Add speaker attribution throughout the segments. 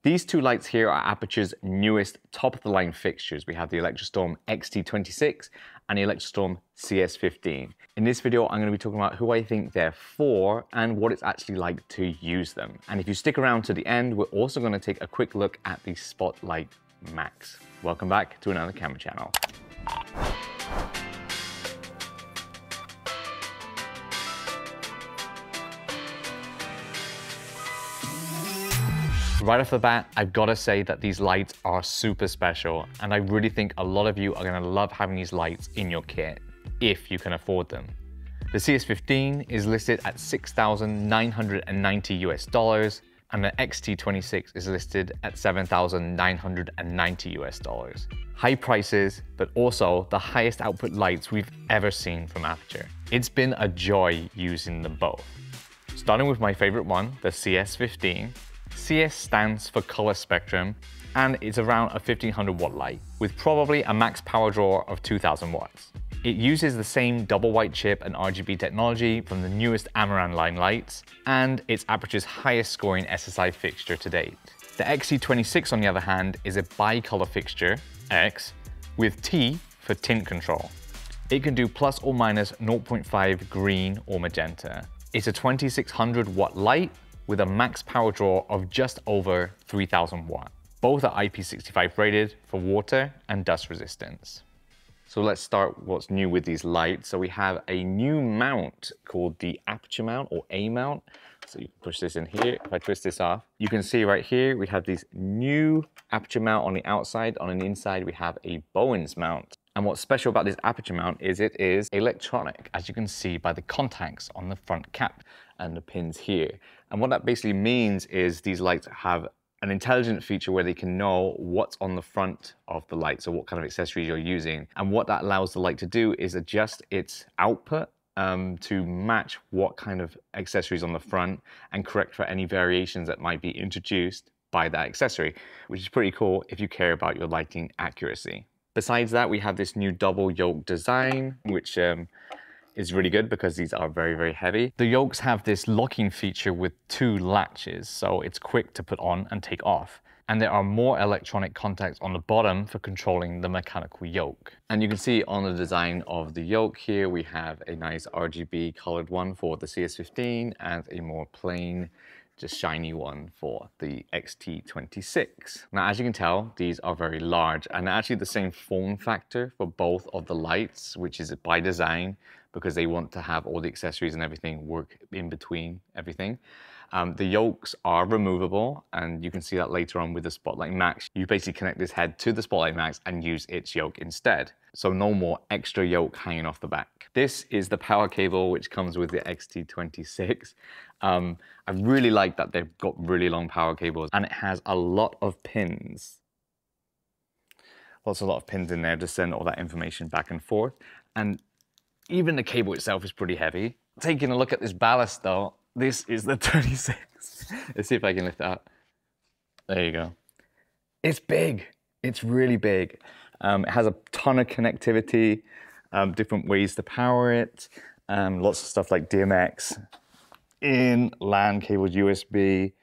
Speaker 1: These two lights here are Aputure's newest top-of-the-line fixtures. We have the Electrostorm XT26 and the Electrostorm CS15. In this video, I'm going to be talking about who I think they're for and what it's actually like to use them. And if you stick around to the end, we're also going to take a quick look at the Spotlight Max. Welcome back to another camera channel. Right off the bat, I've got to say that these lights are super special, and I really think a lot of you are going to love having these lights in your kit, if you can afford them. The CS15 is listed at $6,990 US, and the XT26 is listed at $7,990 US. High prices, but also the highest output lights we've ever seen from Aputure. It's been a joy using them both. Starting with my favorite one, the CS15. CS stands for color spectrum, and it's around a 1500 watt light with probably a max power draw of 2000 watts. It uses the same double white chip and RGB technology from the newest Amaran line lights, and it's Aputure's highest scoring SSI fixture to date. The XT26 on the other hand is a bicolor fixture, X, with T for tint control. It can do plus or minus 0.5 green or magenta. It's a 2600 watt light with a max power draw of just over 3000 watt. Both are IP65 rated for water and dust resistance. So let's start what's new with these lights. So we have a new mount called the Aputure mount or A mount. So you can push this in here. If I twist this off, you can see right here, we have this new Aputure mount on the outside. On the inside, we have a Bowens mount. And what's special about this Aputure mount is it is electronic, as you can see by the contacts on the front cap and the pins here. And what that basically means is these lights have an intelligent feature where they can know what's on the front of the light, so what kind of accessories you're using. And what that allows the light to do is adjust its output to match what kind of accessories on the front and correct for any variations that might be introduced by that accessory, which is pretty cool if you care about your lighting accuracy. Besides that, we have this new double yoke design, which is really good because these are very, very heavy. The yokes have this locking feature with two latches, so it's quick to put on and take off. And there are more electronic contacts on the bottom for controlling the mechanical yoke. And you can see on the design of the yoke here, we have a nice RGB colored one for the CS15 and a more plain, just shiny one for the XT26. Now, as you can tell, these are very large and actually the same form factor for both of the lights, which is by design because they want to have all the accessories and everything work in between everything. The yokes are removable, and you can see that later on with the Spotlight Max. You basically connect this head to the Spotlight Max and use its yoke instead. So no more extra yoke hanging off the back. This is the power cable which comes with the XT26. I really like that they've got really long power cables, and it has a lot of pins. A lot of pins in there to send all that information back and forth. And even the cable itself is pretty heavy. Taking a look at this ballast though, this is the 26. Let's see if I can lift it up. There you go. It's big. It's really big. It has a ton of connectivity, different ways to power it, lots of stuff like DMX, in, LAN cables, USB,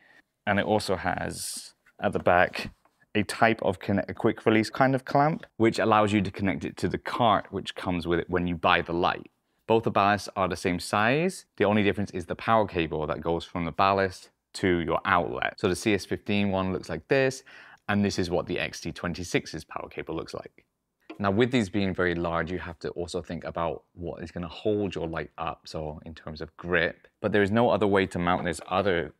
Speaker 1: and it also has at the back a type of a quick release kind of clamp, which allows you to connect it to the cart which comes with it when you buy the light. Both the ballasts are the same size. The only difference is the power cable that goes from the ballast to your outlet. So the CS15 one looks like this, and this is what the XT26's power cable looks like. Now, with these being very large, you have to also think about what is going to hold your light up, so in terms of grip. But there is no other way to mount this other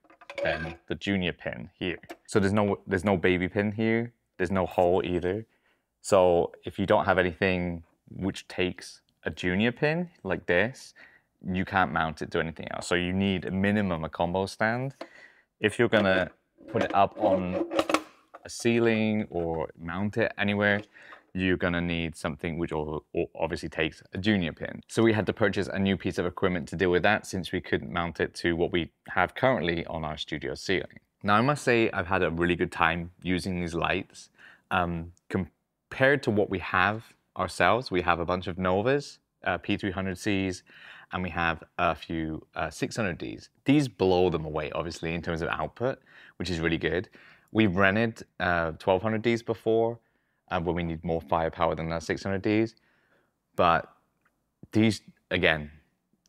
Speaker 1: than the junior pin here. So there's no baby pin here. There's no hole either. So if you don't have anything which takes a junior pin like this, you can't mount it to anything else. So you need a minimum a combo stand. If you're gonna put it up on a ceiling or mount it anywhere, you're gonna need something which obviously takes a junior pin. So we had to purchase a new piece of equipment to deal with that since we couldn't mount it to what we have currently on our studio ceiling. Now I must say I've had a really good time using these lights. Compared to what we have ourselves, we have a bunch of Novas, P300Cs, and we have a few 600Ds. These blow them away obviously in terms of output, which is really good. We've rented 1200Ds before, when we need more firepower than our 600Ds. But these, again,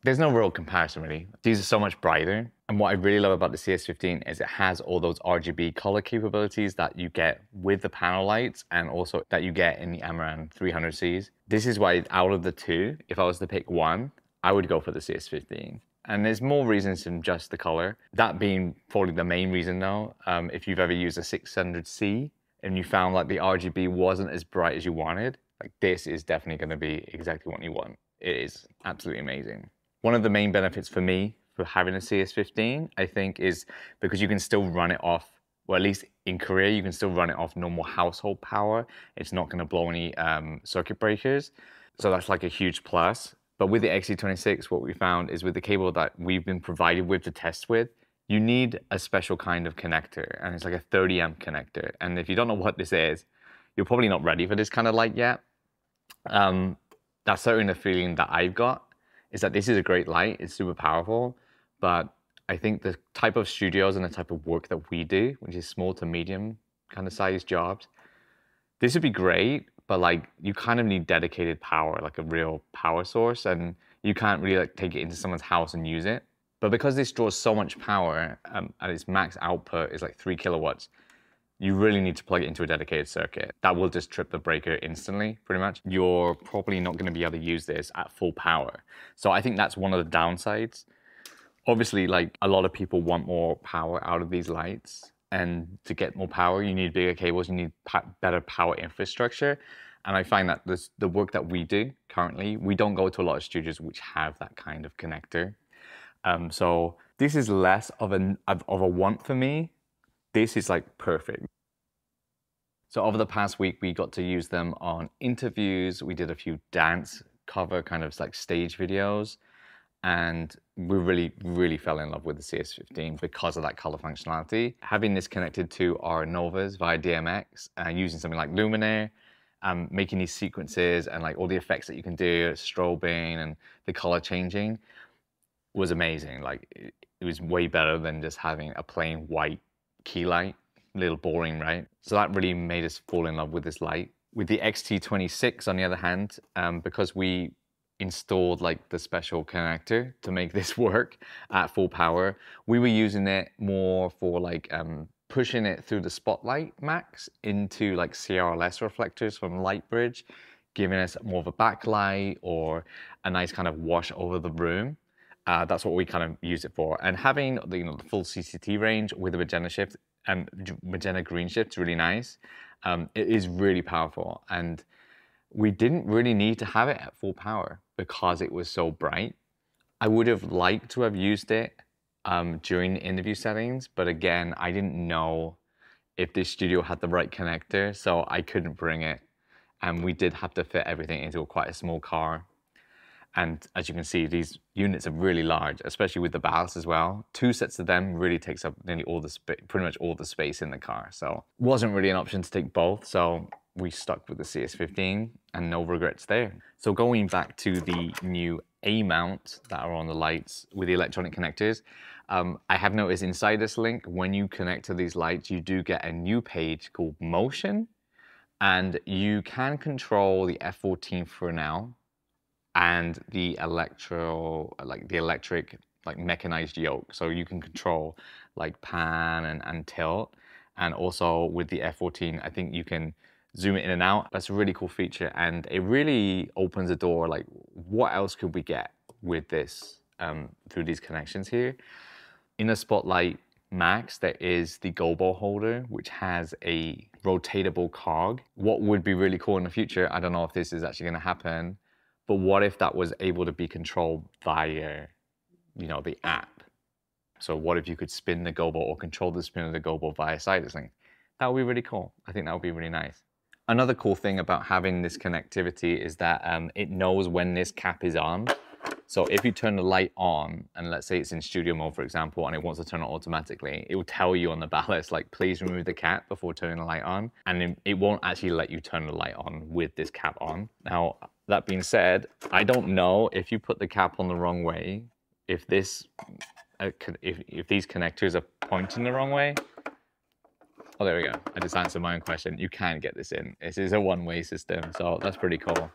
Speaker 1: there's no real comparison really. These are so much brighter. And what I really love about the CS15 is it has all those RGB color capabilities that you get with the panel lights and also that you get in the Amaran 300Cs. This is why out of the two, if I was to pick one, I would go for the CS15. And there's more reasons than just the color. That being probably the main reason though, if you've ever used a 600C and you found like the RGB wasn't as bright as you wanted, like this is definitely gonna be exactly what you want. It is absolutely amazing. One of the main benefits for me for having a CS15, I think, is because you can still run it off, well, at least in Korea, you can still run it off normal household power. It's not gonna blow any circuit breakers. So that's like a huge plus. But with the XT26, what we found is with the cable that we've been provided with to test with, you need a special kind of connector, and it's like a 30 amp connector. And if you don't know what this is, you're probably not ready for this kind of light yet. That's certainly the feeling that I've got, is that this is a great light, it's super powerful, but I think the type of studios and the type of work that we do, which is small to medium kind of size jobs, this would be great, but like you kind of need dedicated power, like a real power source, and you can't really like take it into someone's house and use it. But because this draws so much power, and its max output is like 3 kilowatts, you really need to plug it into a dedicated circuit. That will just trip the breaker instantly, pretty much. You're probably not gonna be able to use this at full power. So I think that's one of the downsides. Obviously, like a lot of people want more power out of these lights. And to get more power, you need bigger cables, you need better power infrastructure. And I find that the work that we do currently, we don't go to a lot of studios which have that kind of connector. So this is less of a want for me. This is like perfect. So over the past week, we got to use them on interviews. We did a few dance cover kind of like stage videos. And we really fell in love with the CS15 because of that color functionality. Having this connected to our Novas via DMX and using something like Luminaire, making these sequences and like all the effects that you can do, strobing and the color changing was amazing. Like it was way better than just having a plain white key light. A little boring, right? So that really made us fall in love with this light. With the XT26, on the other hand, because we installed like the special connector to make this work at full power, we were using it more for like pushing it through the Spotlight Max into like CRLS reflectors from Lightbridge, giving us more of a backlight or a nice kind of wash over the room. That's what we kind of use it for. And having the, the full CCT range with the magenta shift and magenta green shift is really nice. It is really powerful, and we didn't really need to have it at full power because it was so bright. I would have liked to have used it during the interview settings, but again, I didn't know if this studio had the right connector, so I couldn't bring it. And we did have to fit everything into quite a small car. And as you can see, these units are really large, especially with the ballast as well. 2 sets of them really takes up nearly all the pretty much all the space in the car. So it wasn't really an option to take both. So we stuck with the CS15 and no regrets there. So going back to the new A mount that are on the lights with the electronic connectors, I have noticed inside this link, when you connect to these lights, you do get a new page called Motion, and you can control the F14 for now, and the electric mechanized yoke. So you can control like pan and tilt. And also with the F14, I think you can zoom it in and out. That's a really cool feature. And it really opens the door, like what else could we get with this through these connections here? In the Spotlight Max, there is the gobo holder, which has a rotatable cog. What would be really cool in the future, I don't know if this is actually gonna happen, but what if that was able to be controlled via, the app? So what if you could spin the gobo or control the spin of the gobo via Sidus Link? That would be really cool. I think that would be really nice. Another cool thing about having this connectivity is that it knows when this cap is on. So if you turn the light on, and let's say it's in studio mode, for example, and it wants to turn it automatically, it will tell you on the ballast, like, please remove the cap before turning the light on. And it won't actually let you turn the light on with this cap on. Now, that being said, I don't know if you put the cap on the wrong way, if these connectors are pointing the wrong way, Oh, there we go. I just answered my own question. You can get this in. This is a one-way system, so that's pretty cool.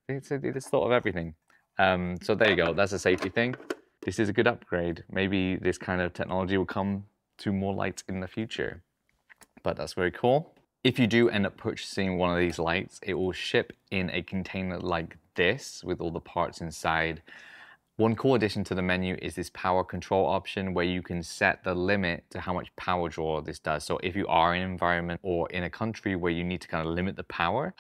Speaker 1: It's thought of everything. So there you go. That's a safety thing. This is a good upgrade. Maybe this kind of technology will come to more lights in the future, but that's very cool. If you do end up purchasing one of these lights, it will ship in a container like this with all the parts inside. One cool addition to the menu is this power control option where you can set the limit to how much power draw this does. So if you are in an environment or in a country where you need to kind of limit the power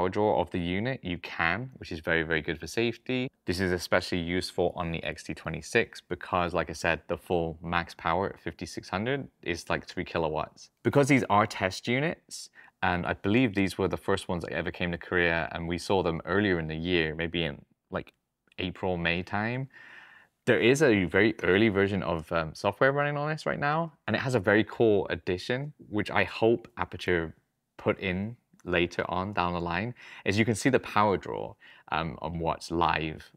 Speaker 1: draw of the unit, you can, which is very, very good for safety. This is especially useful on the XT26 because, like I said, the full max power at 5600 is like 3 kilowatts. Because these are test units, and I believe these were the first ones that ever came to Korea, and we saw them earlier in the year, maybe in like April, May time. There is a very early version of software running on this right now, and it has a very cool addition, which I hope Aputure put in later on down the line. As you can see the power draw on what's live.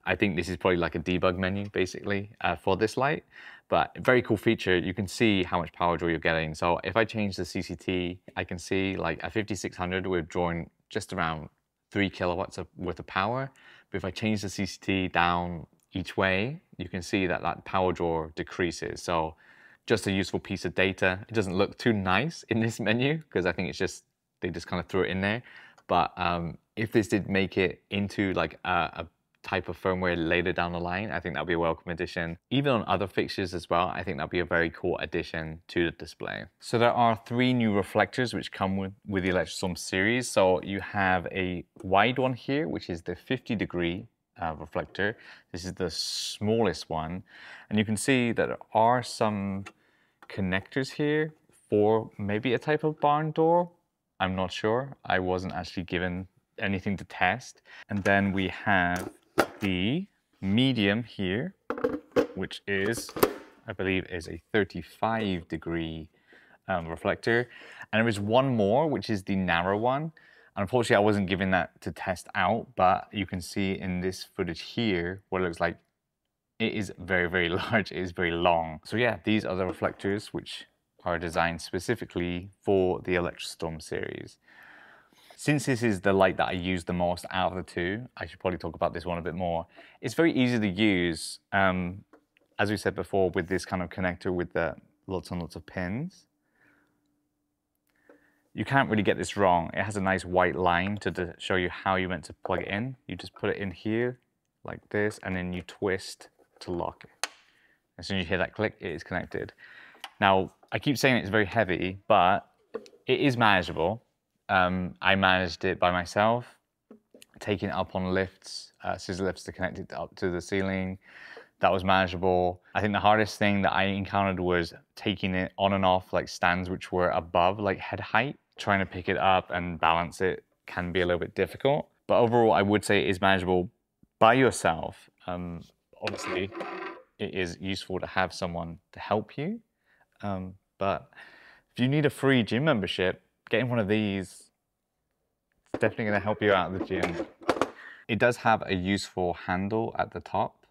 Speaker 1: I think this is probably like a debug menu basically for this light, but very cool feature. You can see how much power draw you're getting. So if I change the CCT, I can see like at 5600 we're drawing just around 3 kilowatts worth of power. But if I change the CCT down each way, you can see that that power draw decreases. So just a useful piece of data. It doesn't look too nice in this menu because I think it's just, they just kind of threw it in there. But if this did make it into like a type of firmware later down the line, I think that'll be a welcome addition. Even on other fixtures as well, I think that'll be a very cool addition to the display. So there are 3 new reflectors which come with the Electrostorm series. So you have a wide one here, which is the 50-degree reflector. This is the smallest one. And you can see that there are some connectors here for maybe a type of barn door. I'm not sure. I wasn't actually given anything to test. And then we have the medium here, which is, I believe, is a 35-degree reflector. And there is one more, which is the narrow one. Unfortunately, I wasn't given that to test out, but you can see in this footage here what it looks like. It is very, very large. It is very long. So yeah, these are the reflectors which are designed specifically for the Electrostorm series. Since this is the light that I use the most out of the 2, I should probably talk about this one a bit more. It's very easy to use, as we said before, with this kind of connector with the lots and lots of pins. You can't really get this wrong. It has a nice white line to show you how you're meant to plug it in. You just put it in here like this, and then you twist to lock it. As soon as you hear that click, it is connected. Now, I keep saying it's very heavy, but it is manageable. I managed it by myself, taking it up on lifts, scissor lifts to connect it up to the ceiling. That was manageable. I think the hardest thing that I encountered was taking it on and off like stands which were above like head height. Trying to pick it up and balance it can be a little bit difficult. But overall, I would say it is manageable by yourself. Obviously, it is useful to have someone to help you. But if you need a free gym membership, getting one of these is definitely going to help you out at the gym. It does have a useful handle at the top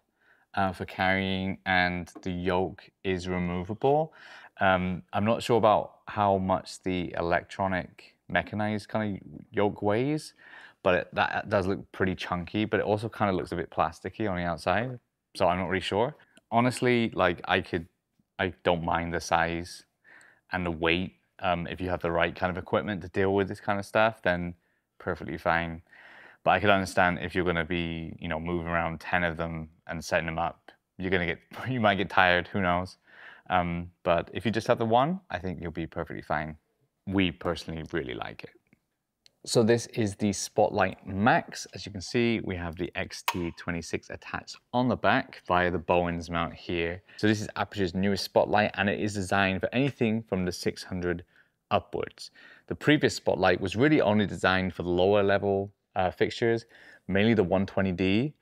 Speaker 1: for carrying, and the yoke is removable. I'm not sure about how much the electronic mechanized kind of yoke weighs, but that does look pretty chunky, but it also kind of looks a bit plasticky on the outside, so I'm not really sure. Honestly, like I don't mind the size and the weight. If you have the right kind of equipment to deal with this kind of stuff, then perfectly fine. But I could understand if you're going to be, you know, moving around 10 of them and setting them up, you might get tired, who knows. But if you just have the one, I think you'll be perfectly fine. We personally really like it. So this is the Spotlight Max. As you can see, we have the XT26 attached on the back via the Bowens mount here. So this is Aputure's newest Spotlight, and it is designed for anything from the 600 upwards. The previous Spotlight was really only designed for the lower level fixtures, mainly the 120D,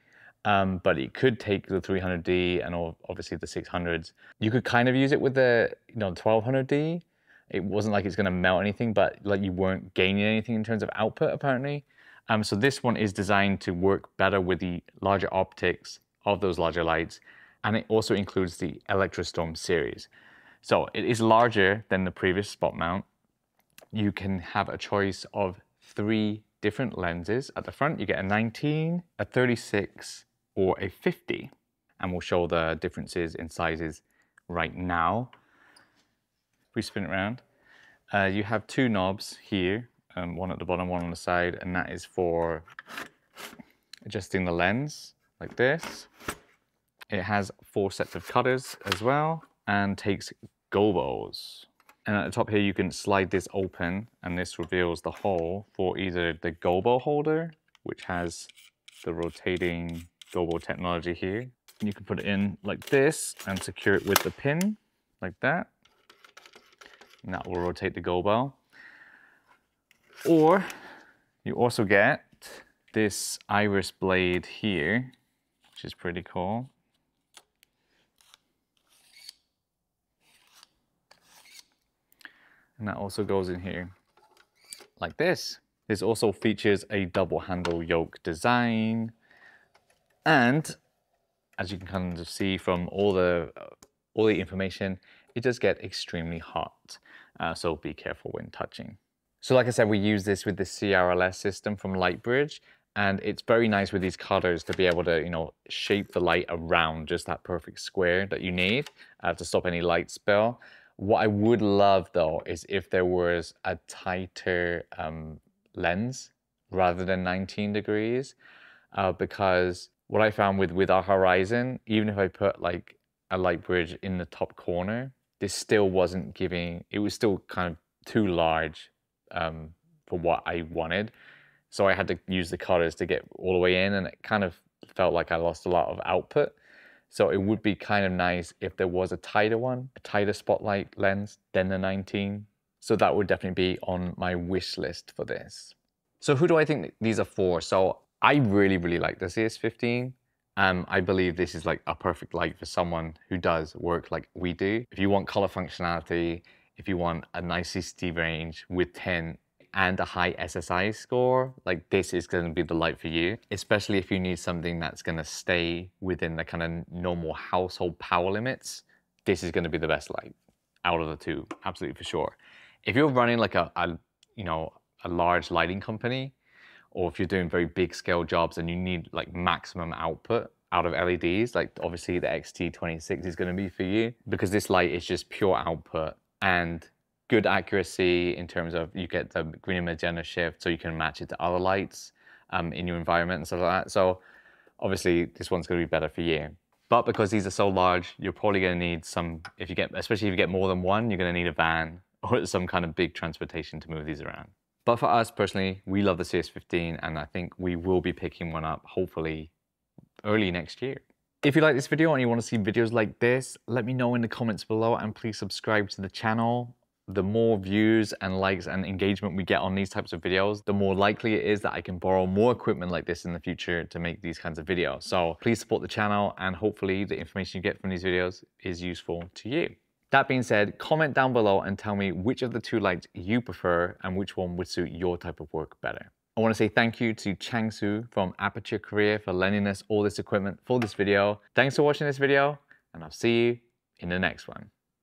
Speaker 1: but it could take the 300D and obviously the 600s. You could kind of use it with the 1200D. It wasn't like it's going to melt anything, but like you weren't gaining anything in terms of output apparently. So this one is designed to work better with the larger optics of those larger lights, and it also includes the Electrostorm series. So it is larger than the previous spot mount. You can have a choice of 3 different lenses. At the front, you get a 19, a 36, or a 50. And we'll show the differences in sizes right now. If we spin it around, you have 2 knobs here, one at the bottom, one on the side, and that is for adjusting the lens, like this. It has 4 sets of cutters as well, and takes gobos. And at the top here, you can slide this open, and this reveals the hole for either the gobo holder, which has the rotating gobo technology here. And you can put it in like this and secure it with the pin, like that. And that will rotate the gobo. Or you also get this iris blade here, which is pretty cool. And that also goes in here like this. This also features a double handle yoke design. And as you can kind of see from all the information, it does get extremely hot. So be careful when touching. So like I said, we use this with the CRLS system from Lightbridge, and it's very nice with these cutters to be able to, you know, shape the light around just that perfect square that you need to stop any light spill. What I would love though is if there was a tighter lens rather than 19 degrees, because what I found with our Horizon, even if I put like a Lightbridge in the top corner, this still wasn't giving, it was still kind of too large for what I wanted. So I had to use the cutters to get all the way in, and it kind of felt like I lost a lot of output. So it would be kind of nice if there was a tighter one, a tighter spotlight lens than the 19. So that would definitely be on my wish list for this. So who do I think these are for? So I really, really like the CS15. I believe this is like a perfect light for someone who does work like we do. If you want color functionality, if you want a nice CCD range with 10 and a high SSI score, like this is going to be the light for you, especially if you need something that's going to stay within the kind of normal household power limits. This is going to be the best light out of the two, absolutely for sure. If you're running like a large lighting company, or if you're doing very big scale jobs and you need like maximum output out of LEDs, like obviously the XT26 is going to be for you, because this light is just pure output and good accuracy in terms of you get the green and magenta shift, so you can match it to other lights in your environment and stuff like that. So obviously this one's going to be better for you. But because these are so large, you're probably going to need some, especially if you get more than one, you're going to need a van or some kind of big transportation to move these around. But for us personally, we love the CS15, and I think we will be picking one up hopefully early next year. If you like this video and you want to see videos like this, let me know in the comments below, and please subscribe to the channel. The more views and likes and engagement we get on these types of videos, the more likely it is that I can borrow more equipment like this in the future to make these kinds of videos. So please support the channel, and hopefully the information you get from these videos is useful to you. That being said, comment down below and tell me which of the two lights you prefer and which one would suit your type of work better. I want to say thank you to Changsoo from Aputure Korea for lending us all this equipment for this video. Thanks for watching this video, and I'll see you in the next one.